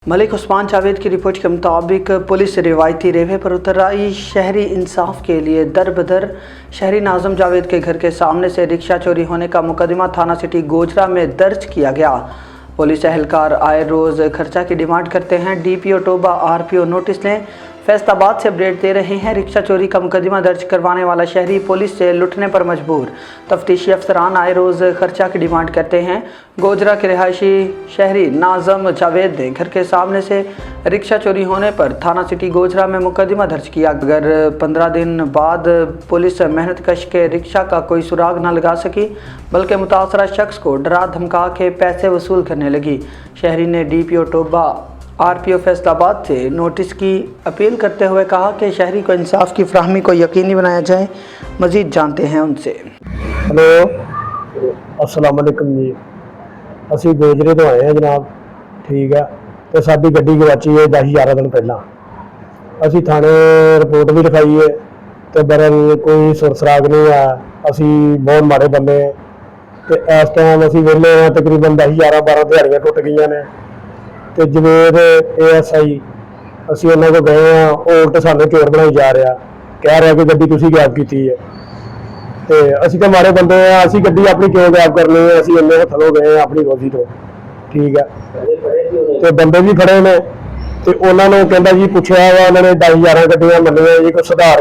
मलिक उस्मान जावेद की रिपोर्ट के मुताबिक पुलिस रिवायती रेवे पर उतर आई। शहरी इंसाफ के लिए दर बदर शहरी नाज़म जावेद के घर के सामने से रिक्शा चोरी होने का मुकदमा थाना सिटी गोजरा में दर्ज किया गया। पुलिस एहलकार आए रोज़ खर्चा की डिमांड करते हैं। डीपीओ टोबा आरपीओ नोटिस लें, फैसलाबाद से अपडेट दे रहे हैं। रिक्शा चोरी का मुकदमा दर्ज करवाने वाला शहरी पुलिस से लुटने पर मजबूर। तफ्तीशी अफसरान आए रोज़ खर्चा की डिमांड करते हैं। गोजरा के रिहायशी शहरी नाज़म जावेद ने घर के सामने से रिक्शा चोरी होने पर थाना सिटी गोजरा में मुकदमा दर्ज किया। अगर 15 दिन बाद पुलिस मेहनत कश के रिक्शा का कोई सुराग न लगा सकी, बल्कि मुतासरा शख्स को डरा धमका के पैसे वसूल करने लगी। शहरी ने डीपीओ टोबा आरपीओ फैसलाबाद से नोटिस की अपील करते हुए कहा कि शहरी को इंसाफ की फराहमी को यकीनी बनाया जाए। मज़ीद जानते हैं उनसे। हेलो, अस्सलाम वालेकुम जी। असी गोजरे तो आए हैं जनाब, ठीक है। तो साडी गड्डी गवाची है 10-11 दिन पहला। असी थाने रिपोर्ट भी लिखाई है तो बरल कोई सुर सराग नहीं है। असी बहुत माड़े बंदे हैं तो इस टाइम असी वेले हैं। तकरीबन 10-11-12 दिहाड़ियाँ टुट गई ने। तो जवेद ASI असी उन्होंने को गए हैं, उल्ट सानू चोर बनाई जा रहा, कह रहा कि गड्डी तुसी गैब की है। तो असी तो माड़े बंदे हैं, असी गड्डी अपनी क्यों गैब करनी है। असी इन्ने हथलों गए हैं अपनी रोजी तो, ठीक है। तो बंदे भी खड़े ने तो उन्होंने कहता जी पूछा वा, उन्होंने 10-11 गड्डियां मनिया जी, कोई सुधार